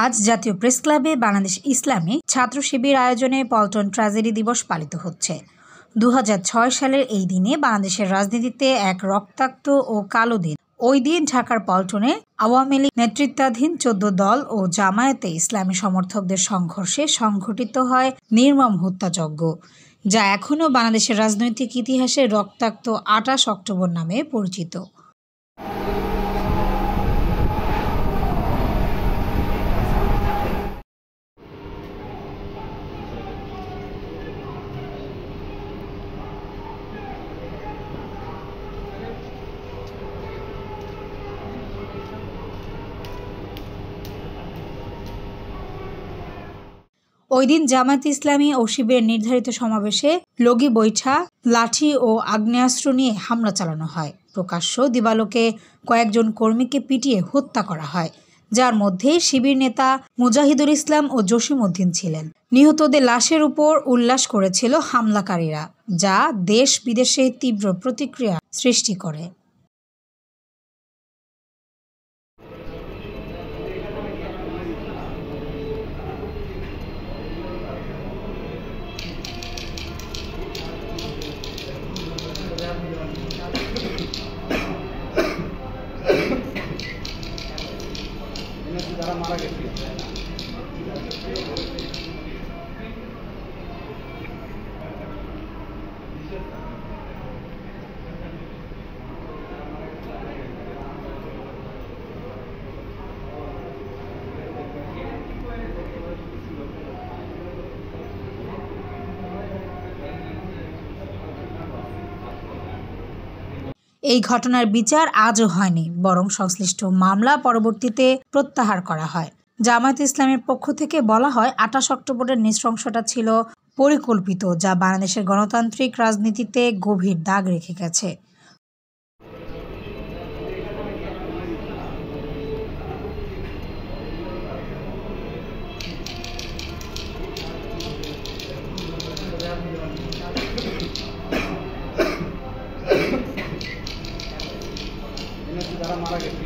আজ জাতীয় প্রেস ক্লাবে বাংলাদেশ ইসলামী ছাত্র শিবির আয়োজনে পল্টন ট্র্যাজেডি দিবস পালিত হচ্ছে। ২০০৬ সালের এই দিনে বাংলাদেশের রাজনীতিতে এক রক্তাক্ত ও কালো দিন। ওই দিন ঢাকার পল্টনে আওয়ামী লীগ নেতৃত্বাধীন ১৪ দল ও জামায়াতে ইসলামী সমর্থকদের সংঘর্ষে সংঘটিত হয় নির্মম হত্যাযজ্ঞ, যা এখনও বাংলাদেশের রাজনৈতিক ইতিহাসে রক্তাক্ত ২৮ অক্টোবর নামে পরিচিত। ওই দিন জামায়াতে ইসলামী ও শিবিরের নির্ধারিত সমাবেশে লগি বৈঠা, লাঠি ও আগ্নেয়াস্ত্র নিয়ে হামলা চালানো হয়। প্রকাশ্য দিবালোকে কয়েকজন কর্মীকে পিটিয়ে হত্যা করা হয়, যার মধ্যে শিবির নেতা মুজাহিদুল ইসলাম ও জসিম উদ্দিন ছিলেন। নিহতদের লাশের উপর উল্লাস করেছিল হামলাকারীরা, যা দেশ বিদেশে তীব্র প্রতিক্রিয়া সৃষ্টি করে। যারা মারা গেছে এই ঘটনার বিচার আজও হয়নি, বরং সংশ্লিষ্ট মামলা পরবর্তীতে প্রত্যাহার করা হয়। জামায়াতে ইসলামের পক্ষ থেকে বলা হয়, ২৮ অক্টোবরের নৃশংসতা ছিল পরিকল্পিত, যা বাংলাদেশের গণতান্ত্রিক রাজনীতিতে গভীর দাগ রেখে গেছে। যারা মারা গেছে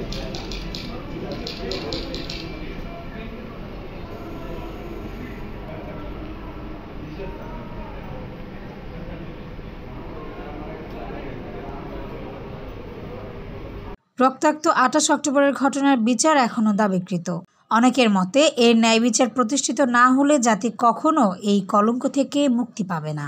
রক্তাক্ত ২৮ অক্টোবরের ঘটনার বিচার এখনও দাবিকৃত। অনেকের মতে, এর ন্যায় বিচার প্রতিষ্ঠিত না হলে জাতি কখনো এই কলঙ্ক থেকে মুক্তি পাবে না।